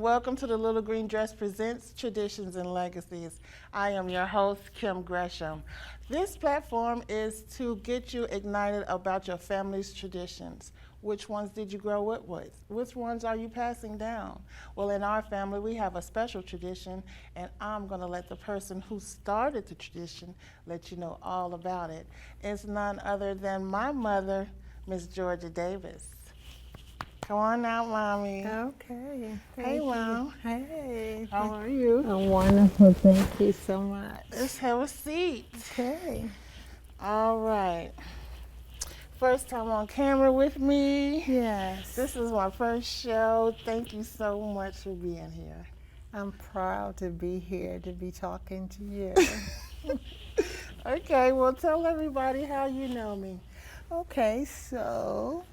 welcome to the Little Green Dress Presents Traditions and Legacies. I am your host, Kim Gresham. This platform is to get you ignited about your family's traditions. Which ones did you grow up with? Which ones are you passing down? Well, in our family, we have a special tradition, and I'm going to let the person who started the tradition let you know all about it. It's none other than my mother, Miss Georgia Davis. Come on out, Mommy. Okay. Hey, Mom. Hey. How are you? I'm wonderful. Thank you so much. Let's have a seat. Okay. All right. First time on camera with me. Yes. This is my first show. Thank you so much for being here. I'm proud to be here, to be talking to you. Okay, well, tell everybody how you know me. Okay, so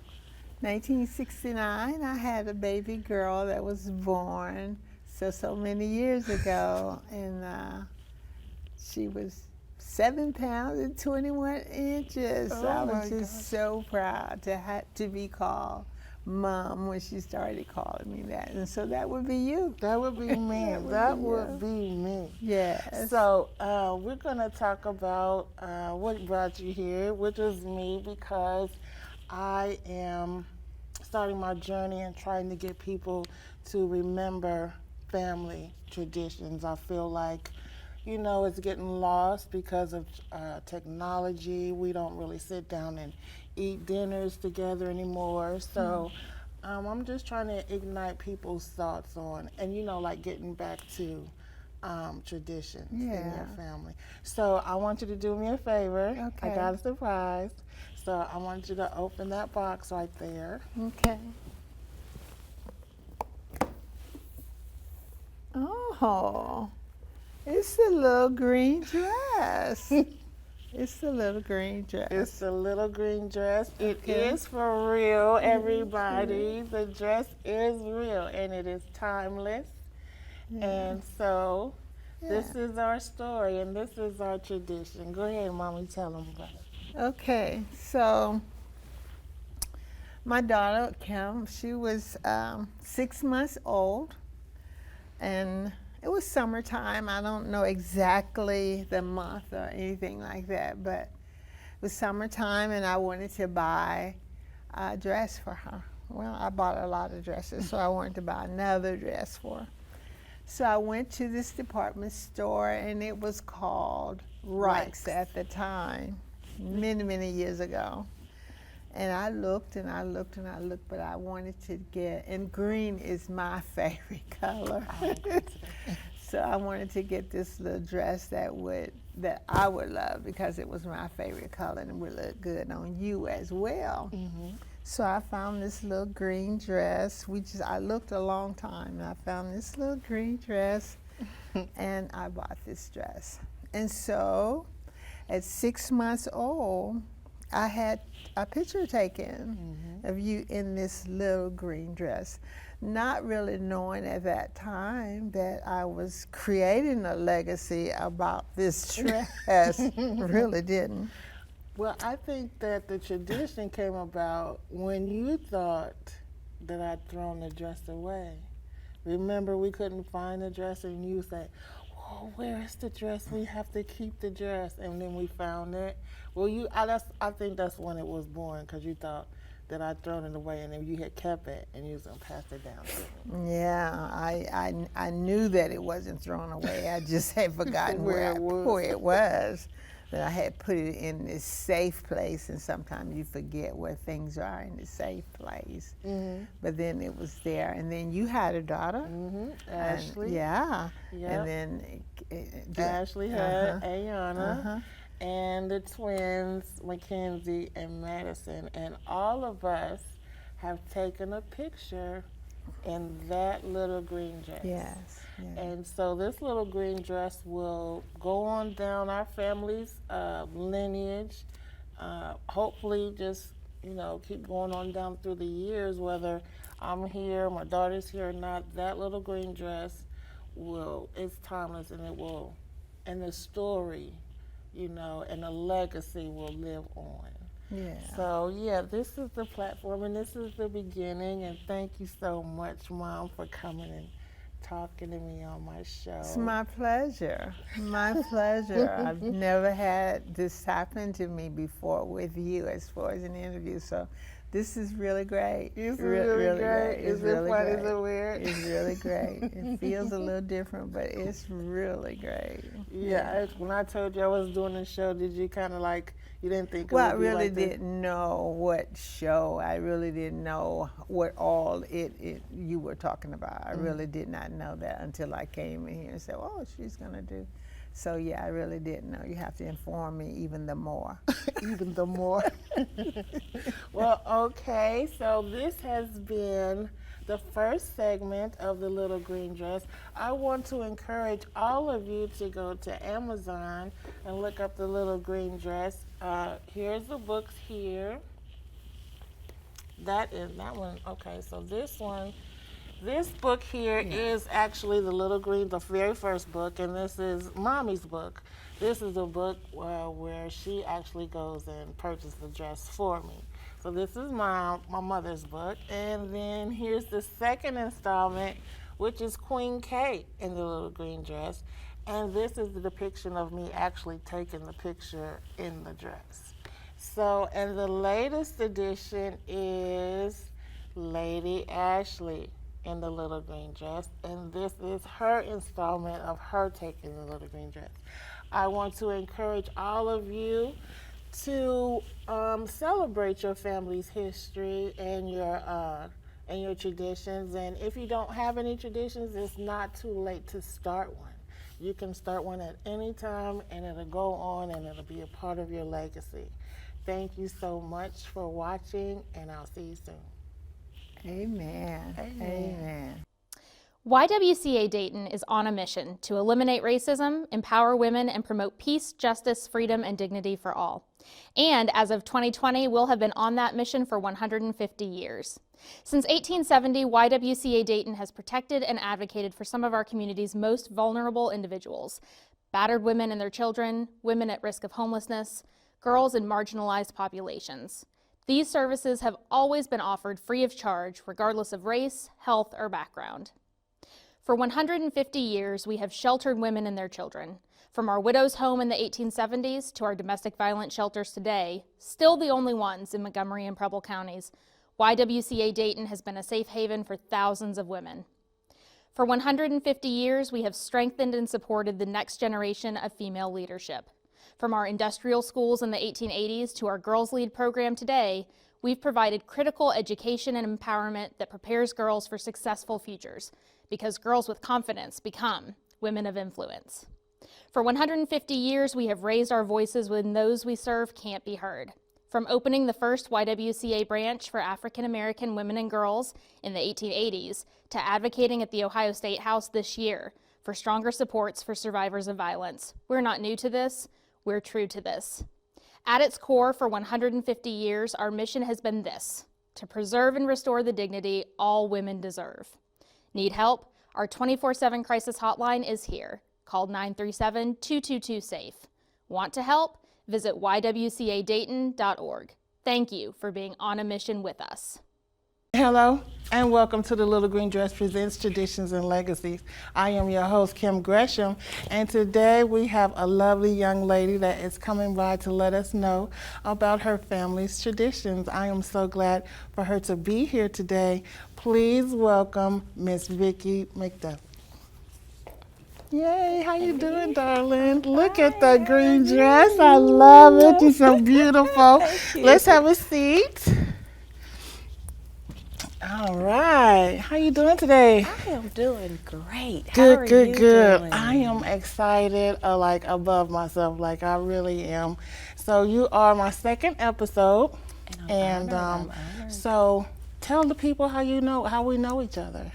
1969, I had a baby girl that was born so many years ago, and she was 7 pounds and 21 inches. So I was just so proud to be called Mom when she started calling me that. And so that would be you. That would be me. That would be me. Yes. So we're going to talk about what brought you here, which is me, because I am starting my journey and trying to get people to remember family traditions. I feel like, you know, it's getting lost because of technology. We don't really sit down and eat dinners together anymore. So I'm just trying to ignite people's thoughts on, and, you know, like getting back to traditions in your family. So I want you to do me a favor. Okay. I got a surprise. So I want you to open that box right there. Okay. Oh, it's a little green dress. It's a little green dress. It's a little green dress. It is for real, everybody. The dress is real, and it is timeless. And so this is our story, and this is our tradition. Go ahead, Mommy, tell them about it. Okay, so my daughter, Kim, she was 6 months old, and it was summertime. I don't know exactly the month or anything like that, but it was summertime, and I wanted to buy a dress for her. Well, I bought a lot of dresses, so I wanted to buy another dress for her. So I went to this department store, and it was called Reich's at the time, many years ago. And I looked and I looked and I looked, but I wanted to get, and green is my favorite color. So I wanted to get this little dress that I would love, because it was my favorite color and it would look good on you as well. So I found this little green dress. I looked a long time, and I found this little green dress, and I bought this dress. And so at 6 months old, I had a picture taken of you in this little green dress, not really knowing at that time that I was creating a legacy about this dress. Really didn't. Well, I think that the tradition came about when you thought that I'd thrown the dress away. Remember, we couldn't find the dress, and you said, "Oh, where is the dress? We have to keep the dress." And then we found it. Well, I think that's when it was born, because you thought that I'd thrown it away, and then you had kept it, and you was going to pass it down to me. Yeah, I knew that it wasn't thrown away. I just had forgotten where it was. That I had put it in this safe place, and sometimes you forget where things are in the safe place. But then it was there, and then you had a daughter. Ashley. And Yep. then Ashley had Ayana. And the twins, Mackenzie and Madison, and all of us have taken a picture in that little green dress. Yes. And so this little green dress will go on down our family's lineage. Hopefully just, you know, keep going on down through the years, whether I'm here, my daughter's here or not. That little green dress it's timeless, and the story, you know, and the legacy will live on. Yeah. So, yeah, this is the platform, and this is the beginning, and thank you so much, Mom, for coming and talking to me on my show. It's my pleasure. My pleasure. I've never had this happen to me before with you as far as an interview, so this is really great. It's really great. Is it fun? Is it weird? It's really great. It feels a little different, but it's really great. Yeah. When I told you I was doing a show, did you kind of like, you didn't think it Well, I would be really like this? didn't know what show. I really didn't know what all you were talking about. I really did not know that until I came in here and said, oh, she's going to do. So, yeah, I really didn't know. You have to inform me even the more. Even the more. Well, okay, so this has been the first segment of the Little Green Dress. I want to encourage all of you to go to Amazon and look up the Little Green Dress. Here's the books here. That one. Okay, so this book here is actually the Little Green, the very first book, and this is Mommy's book. This is a book where she actually goes and purchases the dress for me. So this is my mother's book, and then here's the second installment, which is Queen Kate in the Little Green Dress, and this is the depiction of me actually taking the picture in the dress. So, and the latest edition is Lady Ashley in the Little Green Dress, and this is her installment of her taking the Little Green Dress. I want to encourage all of you to celebrate your family's history and your traditions. And if you don't have any traditions, it's not too late to start one. You can start one at any time, and it'll go on, and it'll be a part of your legacy. Thank you so much for watching, and I'll see you soon. Amen. Amen. YWCA Dayton is on a mission to eliminate racism, empower women, and promote peace, justice, freedom, and dignity for all. And as of 2020, we'll have been on that mission for 150 years. Since 1870, YWCA Dayton has protected and advocated for some of our community's most vulnerable individuals: battered women and their children, women at risk of homelessness, girls in marginalized populations. These services have always been offered free of charge, regardless of race, health, or background. For 150 years, we have sheltered women and their children. From our widow's home in the 1870s to our domestic violence shelters today, still the only ones in Montgomery and Preble counties, YWCA Dayton has been a safe haven for thousands of women. For 150 years, we have strengthened and supported the next generation of female leadership. From our industrial schools in the 1880s to our Girls Lead program today, we've provided critical education and empowerment that prepares girls for successful futures, because girls with confidence become women of influence. For 150 years, we have raised our voices when those we serve can't be heard. From opening the first YWCA branch for African American women and girls in the 1880s to advocating at the Ohio State House this year for stronger supports for survivors of violence. We're not new to this, we're true to this. At its core, for 150 years, our mission has been this: to preserve and restore the dignity all women deserve. Need help? Our 24/7 crisis hotline is here. Call 937-222-SAFE. Want to help? Visit ywcadayton.org. Thank you for being on a mission with us. Hello, and welcome to the Little Green Dress Presents Traditions and Legacies. I am your host, Kim Gresham, and today we have a lovely young lady that is coming by to let us know about her family's traditions. I am so glad for her to be here today. Please welcome Miss Vicky McDuffie. Yay, how you doing, darling? Look at the green dress. I love it. You're so beautiful. Let's have a seat. All right. How you doing today? I am doing great. Good, How are good, you good. doing? I am excited, like above myself, like I really am. So you are my second episode, And I'm honored. so tell the people how we know each other.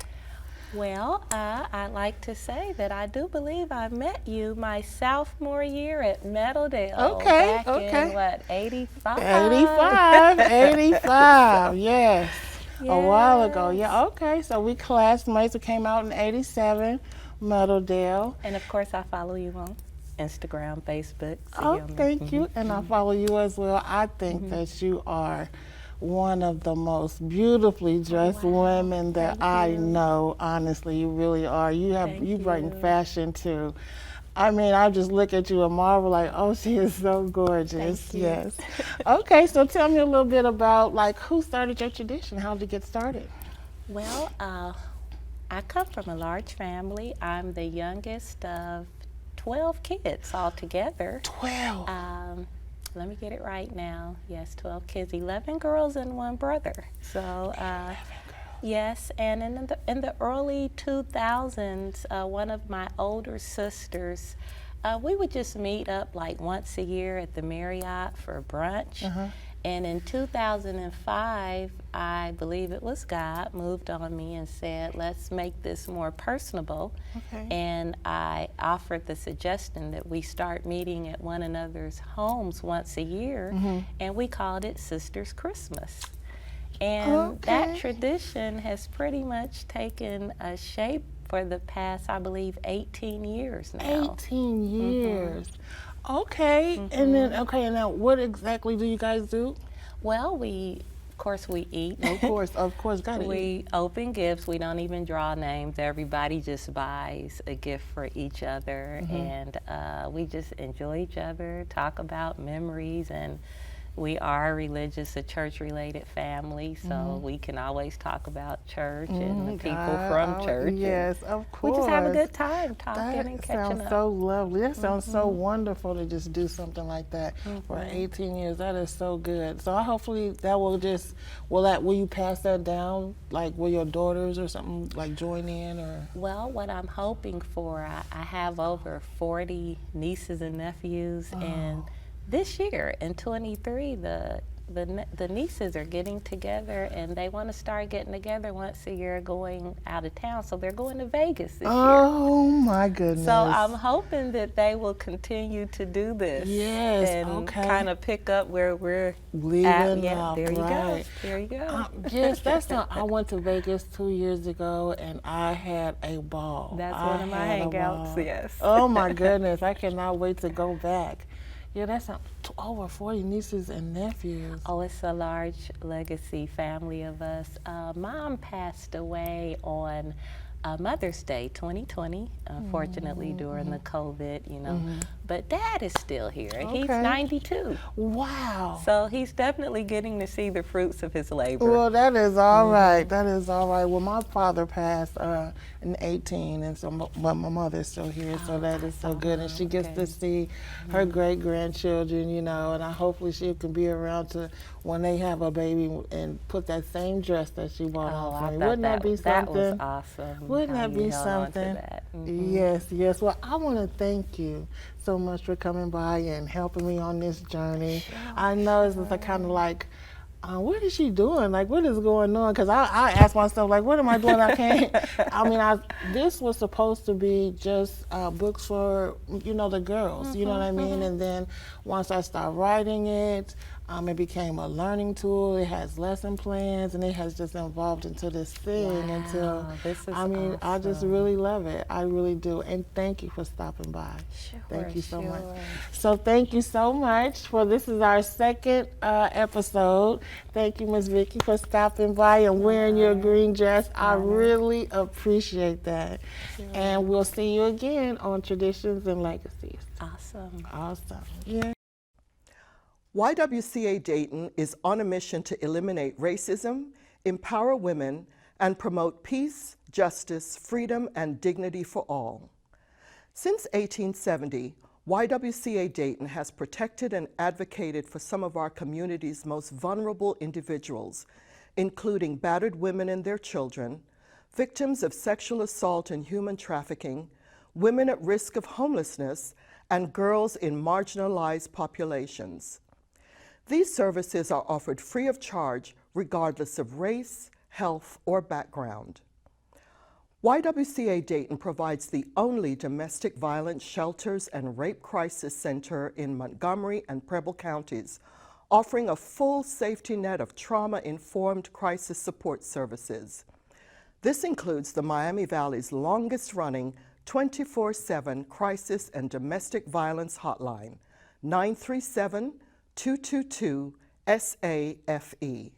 Well, I'd like to say that I do believe I met you my sophomore year at Meadowdale. Okay, back okay. in what, 85? 85, yes. A while ago, Yes. yeah, okay. So we classmates. We came out in 87, Meadowdale. And of course, I follow you on Instagram, Facebook. See Oh, you on there. thank you. And I follow you as well. I think that you are one of the most beautifully dressed women that I know. Honestly, you really are. You bring fashion too. I mean, I just look at you and marvel like, oh, she is so gorgeous. Thank you. Yes. Okay, so tell me a little bit about like who started your tradition? How did it get started? Well, I come from a large family. I'm the youngest of 12 kids altogether. 12. Let me get it right now. Yes, 12 kids, 11 girls and 1 brother. So, yes, and in the early 2000s, one of my older sisters, we would just meet up like once a year at the Marriott for brunch. And in 2005, I believe it was God moved on me and said, let's make this more personable. And I offered the suggestion that we start meeting at one another's homes once a year, and we called it Sisters Christmas. And that tradition has pretty much taken a shape for the past, I believe, 18 years now. 18 years. Okay. And then, and now what exactly do you guys do? Well, of course, we eat. Of course, gotta eat. We open gifts. We don't even draw names. Everybody just buys a gift for each other, and we just enjoy each other, talk about memories, and we are a church-related family, so we can always talk about church and the people from church. Yes, of course. We just have a good time talking and catching up. That sounds so lovely. That sounds so wonderful to just do something like that for 18 years. That is so good. So hopefully that will you pass that down? Like, will your daughters or something like join in or? Well, what I'm hoping for, I have over 40 nieces and nephews, and this year in 23, the nieces are getting together, and they want to start getting together once a year, going out of town. So they're going to Vegas this year. Oh my goodness! So I'm hoping that they will continue to do this. Yes. And kind of pick up where we're leaving at. Yeah, off. there you Right. go. There you go. Yes, I went to Vegas 2 years ago, and I had a ball. That's one of my had a hangouts. ball. Yes. Oh my goodness! I cannot wait to go back. Yeah, that's over 40 nieces and nephews. Oh, it's a large legacy family of us. Mom passed away on Mother's Day 2020, unfortunately during the COVID, But Dad is still here, and he's 92. Wow. So he's definitely getting to see the fruits of his labor. Well, that is all right. That is all right. Well, my father passed in 18, and so but my mother's still here, so that is so good. And she gets to see her great-grandchildren, and hopefully she can be around to when they have a baby and put that same dress that she bought on for me. Wouldn't that be something? That was awesome. Wouldn't that be something? Yes, yes. Well, I want to thank you so much for coming by and helping me on this journey. I know it's kind of like, what is she doing? Like, what is going on? Because I ask myself, like, what am I doing? I can't. This was supposed to be just books for, the girls, you know what I mean? And then once I started writing it, it became a learning tool. It has lesson plans, and it has just evolved into this thing until, awesome. I just really love it. I really do. And thank you for stopping by. Sure, thank you so much. So thank you so much this is our second episode. Thank you, Miss Vicky, for stopping by and wearing your green dress. I really appreciate that. Sure. And we'll see you again on Traditions and Legacies. Awesome. Awesome. Yeah. YWCA Dayton is on a mission to eliminate racism, empower women, and promote peace, justice, freedom, and dignity for all. Since 1870, YWCA Dayton has protected and advocated for some of our community's most vulnerable individuals, including battered women and their children, victims of sexual assault and human trafficking, women at risk of homelessness, and girls in marginalized populations. These services are offered free of charge, regardless of race, health, or background. YWCA Dayton provides the only domestic violence shelters and rape crisis center in Montgomery and Preble counties, offering a full safety net of trauma-informed crisis support services. This includes the Miami Valley's longest-running 24/7 crisis and domestic violence hotline, 937-222-SAFE.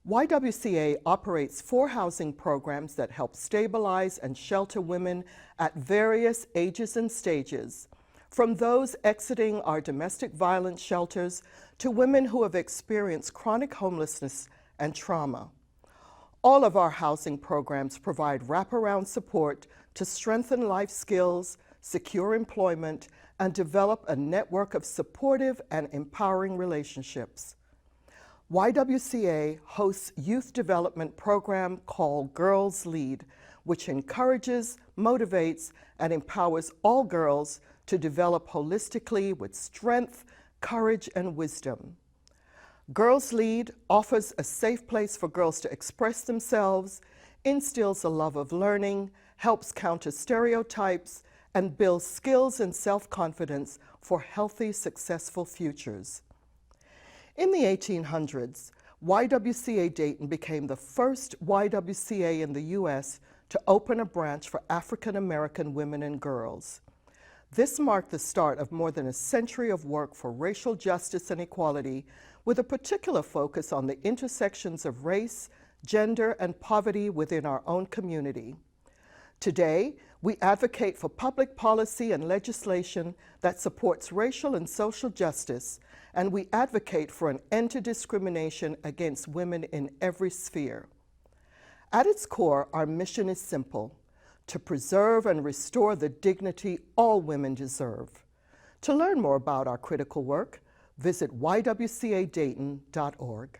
YWCA operates 4 housing programs that help stabilize and shelter women at various ages and stages, from those exiting our domestic violence shelters to women who have experienced chronic homelessness and trauma. All of our housing programs provide wraparound support to strengthen life skills, secure employment, and develop a network of supportive and empowering relationships. YWCA hosts a youth development program called Girls.L.D, which encourages, motivates, and empowers all girls to develop holistically with strength, courage, and wisdom. Girls.L.D offers a safe place for girls to express themselves, instills a love of learning, helps counter stereotypes, and builds skills and self-confidence for healthy, successful futures. In the 1800s, YWCA Dayton became the first YWCA in the U.S. to open a branch for African American women and girls. This marked the start of more than a century of work for racial justice and equality, with a particular focus on the intersections of race, gender, and poverty within our own community. Today, we advocate for public policy and legislation that supports racial and social justice, and we advocate for an end to discrimination against women in every sphere. At its core, our mission is simple: to preserve and restore the dignity all women deserve. To learn more about our critical work, visit ywcadayton.org.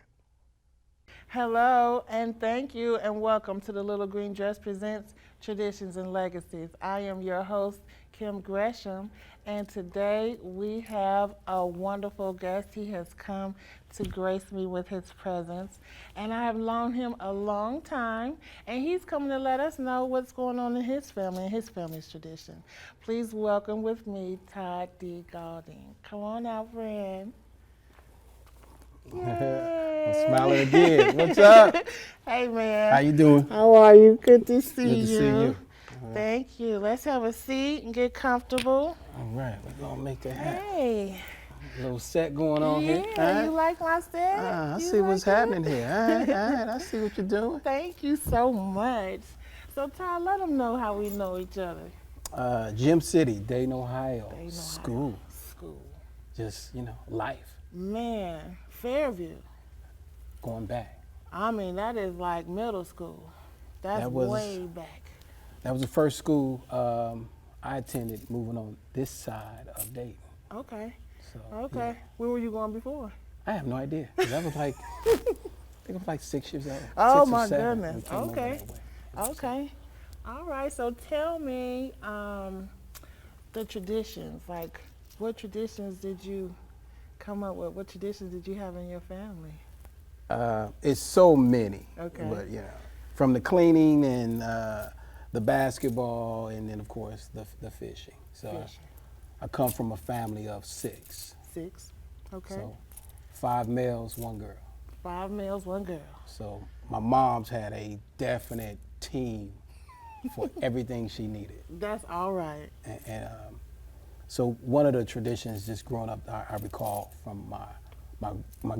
Hello, and thank you, and welcome to the Little Green Dress Presents Traditions and Legacies. I am your host, Kim Gresham, and today we have a wonderful guest. He has come to grace me with his presence, and I have known him a long time, and he's coming to let us know what's going on in his family and his family's tradition. Please welcome with me T.L.G.D. Come on out, friend. I'm smiling again. What's up? Hey, man. How you doing? How are you? Good to see Good you. to see you. Thank you. Let's have a seat and get comfortable. All right, we're gonna make that happen. Hey. A little set going on Yeah, here. All right. you like my set? I You see what's like it? happening here. All right, I see what you're doing. Thank you so much. So, Ty, let them know how we know each other. Gym City, Dayton, Ohio. Dayton, Ohio. School. School. Just, life. Man, Fairview. Going back. I mean, that is like middle school. That's That was- way back. That was the first school I attended moving on this side of Dayton. Okay. So, Okay. yeah. Where were you going before? I have no idea. That was like, I think I was like 6 years old. Oh, 6 or my 7 when goodness. we came over Okay. that way. Okay. All right. So tell me the traditions. Like, what traditions did you come up with? What traditions did you have in your family? It's so many. Okay. But from the cleaning and the basketball, and then of course the fishing. So Fishing. I come from a family of 6. 6. Okay. So 5 males, 1 girl. 5 males, 1 girl. So my mom's had a definite team for everything she needed. That's all right. And so one of the traditions just growing up, I recall from my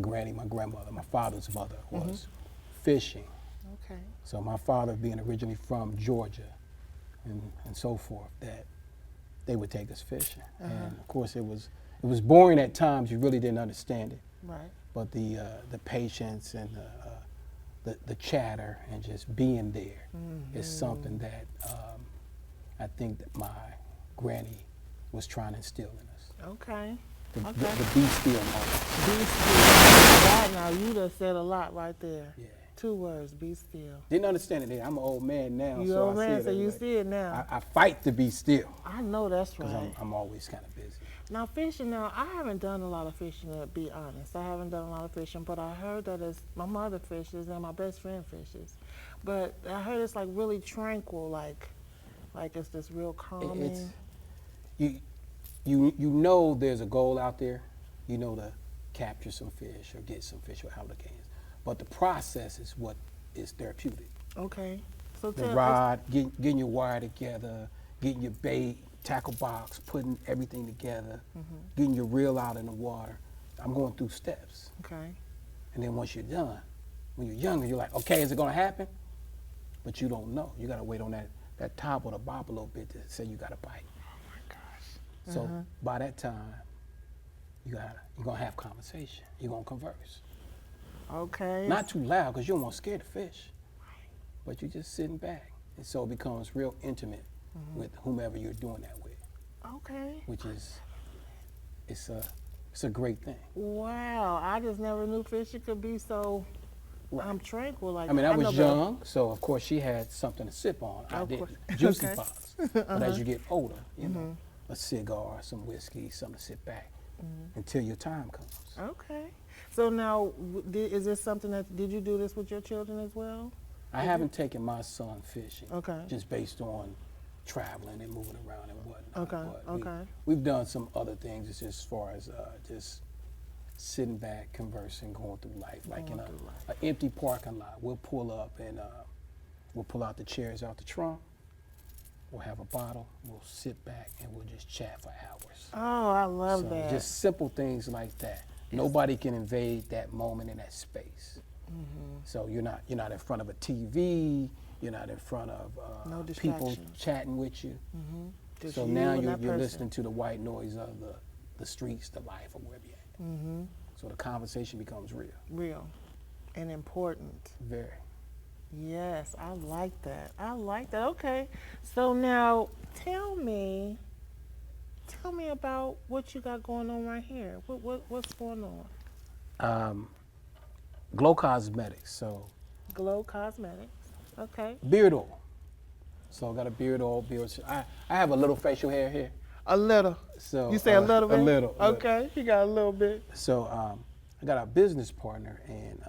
granny, my grandmother, my father's mother, was fishing. Okay. So my father being originally from Georgia and so forth, that they would take us fishing. And of course it was boring at times, you really didn't understand it. Right. But the patience and the chatter and just being there is something that I think that my granny was trying to instill in us. Okay. The Okay. be still moment. Be still. That now, you just said a lot right there. Yeah. 2 words, be still. Didn't understand it then. I'm an old man now, You so old I see man, it so that you way. see it now. I fight to be still I know that's because right. I'm always kind of busy. Now fishing, now I haven't done a lot of fishing, to be honest. I haven't done a lot of fishing, but I heard that my mother fishes and my best friend fishes. But I heard it's like really tranquil, like it's just real calming. You know there's a goal out there, to capture some fish or get some fish or however the case. But the process is what is therapeutic. Okay. So The rod, getting your wire together, getting your bait, tackle box, putting everything together, getting your reel out in the water. I'm going through steps. Okay. And then once you're done, when you're younger, you're like, okay, is it gonna happen? But you don't know. You gotta wait on that top or the bob a little bit to say you gotta bite. Oh my gosh. So by that time, you're gonna have conversation. You're gonna converse. Okay. Not too loud, because you don't want to scare the fish. But you're just sitting back. And so it becomes real intimate with whomever you're doing that with. Okay. Which is, it's a great thing. Wow, I just never knew fishing could be so tranquil like I mean, that. I was know young, so of course she had something to sip on. I Of didn't. course. Juicy Okay. pops. But as you get older, you know, a cigar, some whiskey, something to sit back until your time comes. Okay. So now, is this something that, did you do this with your children as well? I haven't taken my son fishing, Okay. just based on traveling and moving around and whatnot. Okay, But okay. We've done some other things just as far as just sitting back, conversing, going through life. Like in an empty parking lot, we'll pull up and we'll pull out the chairs out the trunk. We'll have a bottle, we'll sit back, and we'll just chat for hours. Oh, I love So that. just simple things like that. Nobody can invade that moment in that space. So you're not in front of a TV. You're not in front of No people distractions. chatting with you. Just So you now and you're that person. listening to the white noise of the streets, the life, or wherever you're at. So the conversation becomes real. Real and important. Very. Yes, I like that. I like that. Okay. So now tell me about what you got going on right here. What's going on? Glow Cosmetics. So Glow Cosmetics. Okay. beard oil. So I got a beard oil, I have a little facial hair here. A little. So You say a little bit? A little. Okay. You got a little bit. So I got a business partner, and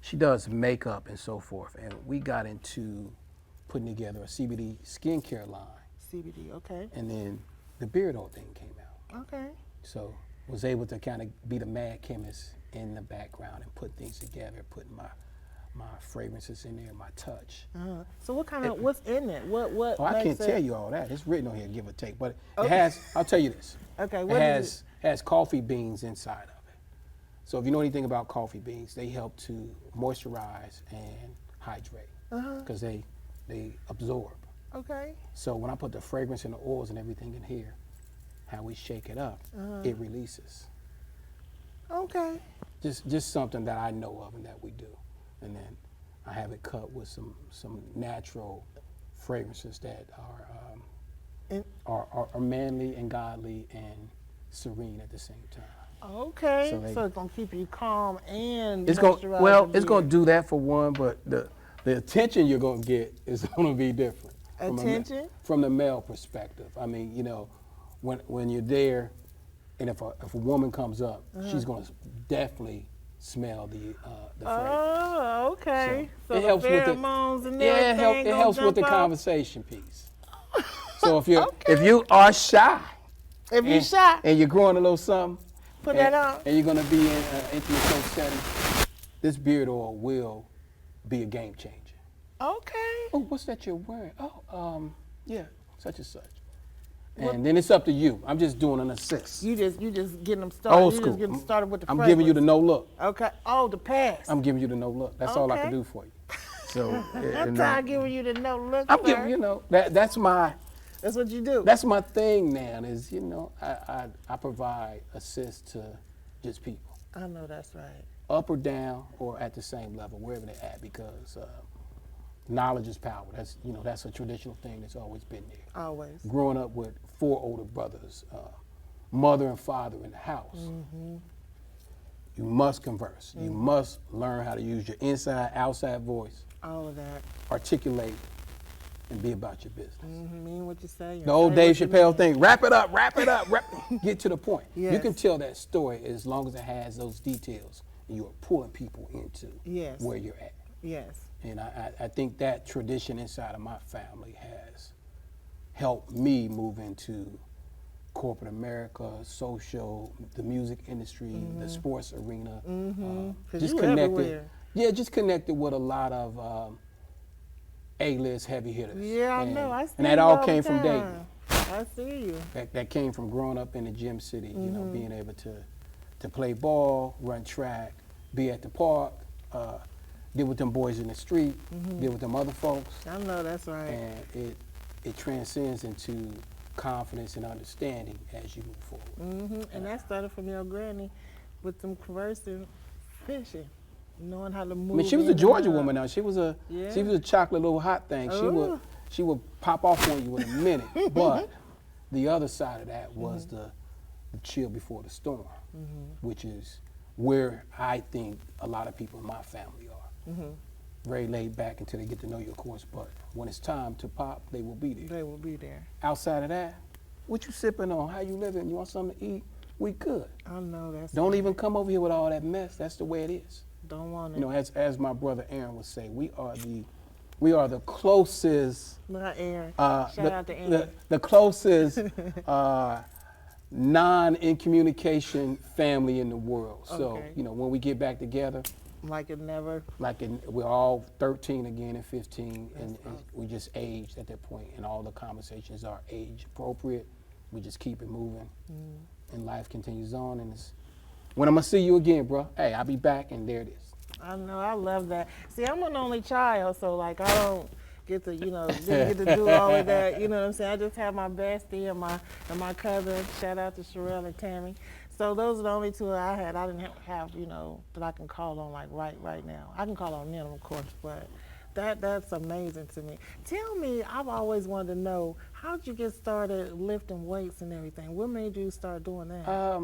she does makeup and so forth. And we got into putting together a CBD skincare line. CBD. Okay. And then the beard oil thing came out. Okay. So was able to kind of be the mad chemist in the background and put things together, putting my fragrances in there, my touch. So what's in it? What Oh, I can't makes tell it? you all that. It's written on here, give or take. But it Okay. has, I'll tell you this. Okay, It what is has coffee beans inside of it. So if you know anything about coffee beans, they help to moisturize and hydrate because they absorb. Okay. So when I put the fragrance and the oils and everything in here, how we shake it up, it releases. Okay. Just something that I know of and that we do. And then I have it cut with some natural fragrances that are manly and godly and serene at the same time. Okay. So So, they- it's gonna keep you calm and It's moisturize going well. the It's going to beard. do that for one, but the attention you're going to get is going to be different. Attention? From the male perspective. I mean, you know, when you're there, and if a woman comes up, she's going to definitely smell the fragrance. Oh, okay. So, it the helps with the pheromones and yeah. everything It gonna helps with the jump out? conversation piece. So if you are shy, If you shy, and you're growing a little something, put and, that on. and you're going to be in an intimate close setting, this beard oil will be a game changer. Okay. Oh, what's that you're wearing? Oh, yeah, such and such. And then it's up to you. I'm just doing an assist. You just getting them started. Old You school. just getting started with the I'm giving you the fragrance. no look. Okay. Oh, the pass. I'm giving you the no look. That's all I can Okay. do for you. So I'm tired of giving you the no look. I'm sir. giving, you know, that's my what you do. That's my thing now. Is, you know, I provide assist to just people, I know that's right. up or down or at the same level, wherever they're at, because knowledge is power. That's a traditional thing that's always been there. Always. Growing up with 4 older brothers, mother and father in the house, you must converse. You must learn how to use your inside, outside voice, All of that. articulate, and be about your business. Mean what you say. The old Dave Chappelle thing, wrap it up, get to the point. You Yes. can tell that story as long as it has those details and you are pulling people into Yes. where you're at. Yes. And I think that tradition inside of my family has helped me move into corporate America, social, the music industry, the sports arena. 'Cause Just you connected. everywhere. Yeah, just connected with a lot of A-list heavy hitters. Yeah, I know. I see And that you all the came from time. dating. I see you. That came from growing up in the gym city, you know, being able to play ball, run track, be at the park, deal with them boys in the street, deal with them other folks, I know that's right. and it transcends into confidence and understanding as you move forward. And that started from your granny with them conversing, fishing, knowing how to move. I mean, she was in a and Georgia out. woman now. She was a Yeah. chocolate little hot thing. Oh. She would pop off on you in a minute. But the other side of that was the chill before the storm, which is where I think a lot of people in my family are. Very laid back until they get to know you, of course, but when it's time to pop, they will be there. They will be there. Outside of that, what you sipping on? How you living? You want something to eat? We good. I know that's Don't even come over here with all that mess. That's the way it is. Don't want it. You know, as my brother Aaron would say, we are the closest. Not Aaron. Uh, Shout out to Aaron. the closest non-in-communication family in the world. So, Okay. you know, when we get back together, Like it never. we're all 13 again and 15, and we just aged at that point, and all the conversations are age appropriate. We just keep it moving, and life continues on. And it's, when I'm gonna see you again, bro, hey, I'll be back, and there it is. I know, I love that. See, I'm an only child, so like I don't get to, didn't get to do all of that. You know what I'm saying? I just have my bestie and my cousin. Shout out to Sherelle and Tammy. So those are the only two I had. I didn't have that I can call on like right now. I can call on them, of course, but that's amazing to me. Tell me, I've always wanted to know, how'd you get started lifting weights and everything? What made you start doing that?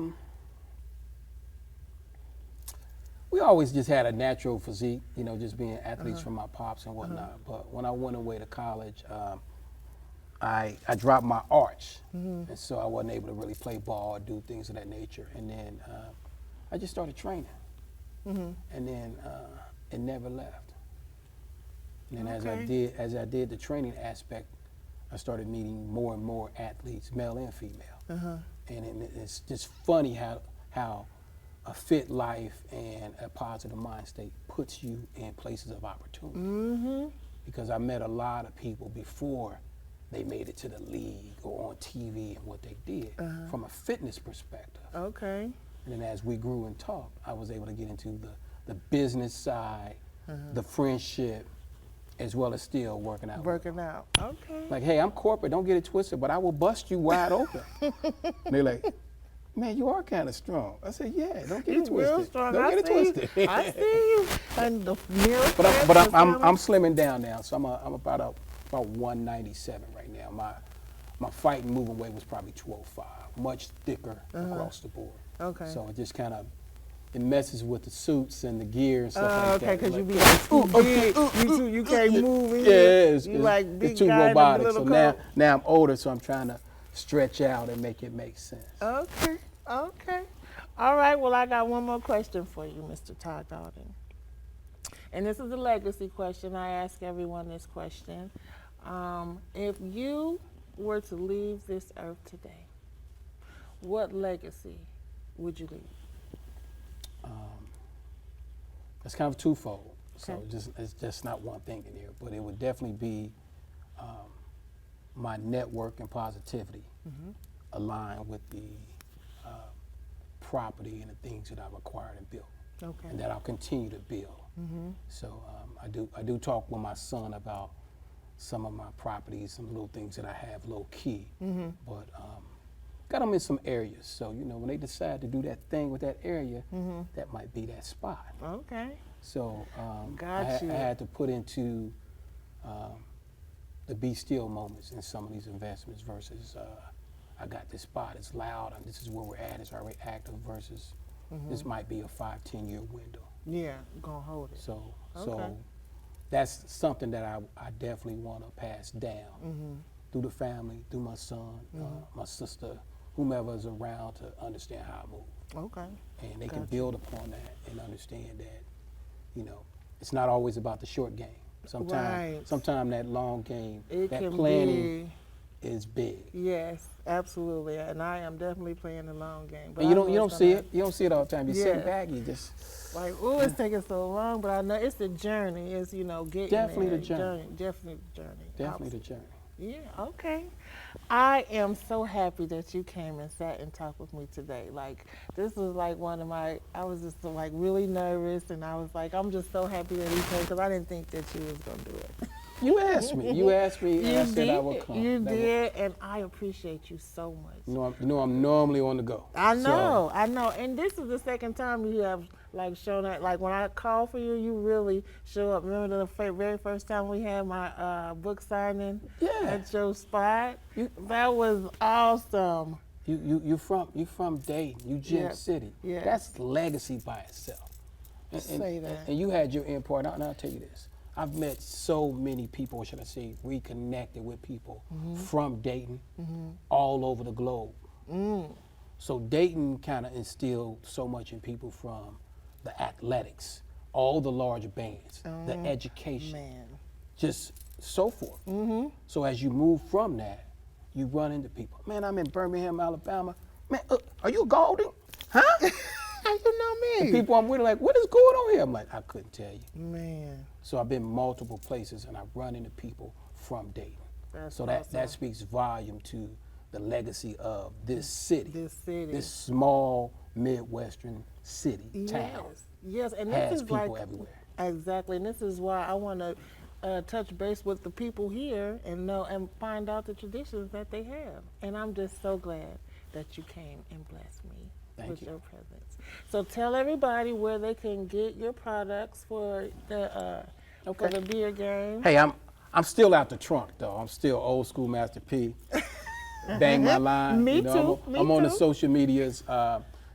We always just had a natural physique, just being athletes from my pops and whatnot. But when I went away to college, I dropped my arch, and so I wasn't able to really play ball or do things of that nature. And then I just started training, and then it never left. And then as I did the training aspect, I started meeting more and more athletes, male and female. And it's just funny how a fit life and a positive mind state puts you in places of opportunity. Because I met a lot of people before they made it to the league or on TV and what they did from a fitness perspective. Okay. And then as we grew and talked, I was able to get into the business side, the friendship, as well as still working out. Working out. Okay. Like, hey, I'm corporate, don't get it twisted, but I will bust you wide open. And they're like, man, you are kind of strong. I said, yeah, don't get it twisted. Real strong. Don't get it twisted. I see you. And the mirror. But I'm slimming down now, so I'm about 197 right now. My fight and moving weight was probably 205, much thicker across the board. Okay. So it just kind of messes with the suits and the gear and stuff like that. Okay, because Like, you be like too big. You can't move in. Yeah, You like big it's too guy in a robotic. little So now I'm older, so I'm trying to stretch out and make it make sense. Okay. All right, well, I got one more question for you, Mr. T.L.G.D. And this is a legacy question. I ask everyone this question. If you were to leave this earth today, what legacy would you leave? It's kind of twofold. So Okay. it's just not one thing in here, but it would definitely be my network and positivity aligned with the property and the things that I've acquired and built, Okay. and that I'll continue to build. So I do talk with my son about some of my properties, some little things that I have low key, but got them in some areas. So when they decide to do that thing with that area, that might be that spot. Okay. So Got you. I had to put into the be still moments in some of these investments versus I got this spot, it's loud, and this is where we're at, it's already active versus this might be a 5-10 year window. Yeah, gonna hold it. So Okay. that's something that I definitely want to pass down through the family, through my son, my sister, whomever is around to understand how I move. Okay. And they can build upon that and understand that, it's not always about the short game. Right. Sometimes that long game, It that can planning be. is big. Yes, absolutely. And I am definitely playing the long game. But And you I know don't it's see gonna it. You don't see it all the time. You Yeah. sit back, you just Like, oh, it's taking so long, but I know it's the journey. It's, getting Definitely there. the journey. Definitely the journey. definitely the journey. Yeah, okay. I am so happy that you came and sat and talked with me today. Like, this was like one of my, I was just like really nervous, and I was like, I'm just so happy that he came because I didn't think that you was going to do it. You asked me. You asked me, and I said I would come. You did, and I appreciate you so much. You know, I'm normally on the go. I know, and this is the second time you have like shown that. Like when I call for you, you really show up. Remember the very first time we had my book signing at your spot? That was awesome. You from Dayton? You Gem City? Yeah. That's legacy by itself. Say that. And you had your input. And I'll tell you this. I've met so many people, or should I say, reconnected with people from Dayton all over the globe. So Dayton kind of instilled so much in people from the athletics, all the large bands, the education, just so forth. So as you move from that, you run into people. Man, I'm in Birmingham, Alabama. Man, are you Golden? Huh? How you know me? And people I'm with are like, what is going on here? I'm like, I couldn't tell you. Man. So I've been multiple places and I run into people from Dayton. That's so awesome. that speaks volume to the legacy of this city. This small Midwestern city, town. Yes, and has this is people like, everywhere. Exactly, and this is why I want to touch base with the people here and know and find out the traditions that they have. And I'm just so glad that you came and blessed me with your presence. So tell everybody where they can get your products for the beer game. Hey, I'm still out the trunk though. I'm still old school Master P. Bang my line. Me you know, too. I'm on the social medias.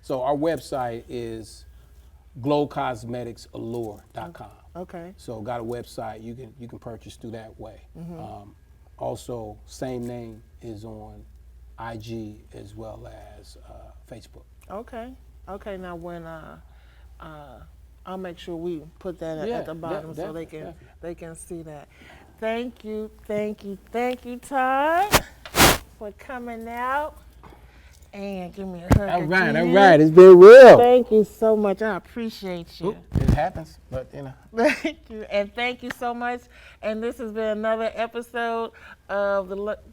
So our website is glowcosmeticsallure.com. Okay. So got a website you can purchase through that way. Also, same name is on IG as well as Facebook. Okay. Okay. Now when I'll make sure we put that at the bottom so they can see that. Thank you, Todd, for coming out and give me a hug. All right, it's been real. Thank you so much. I appreciate you. It happens, but you know. Thank you, and thank you so much. And this has been another episode of the Little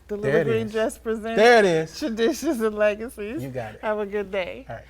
Green Dress Presents. There it is. Traditions and Legacies. You got it. Have a good day. All right.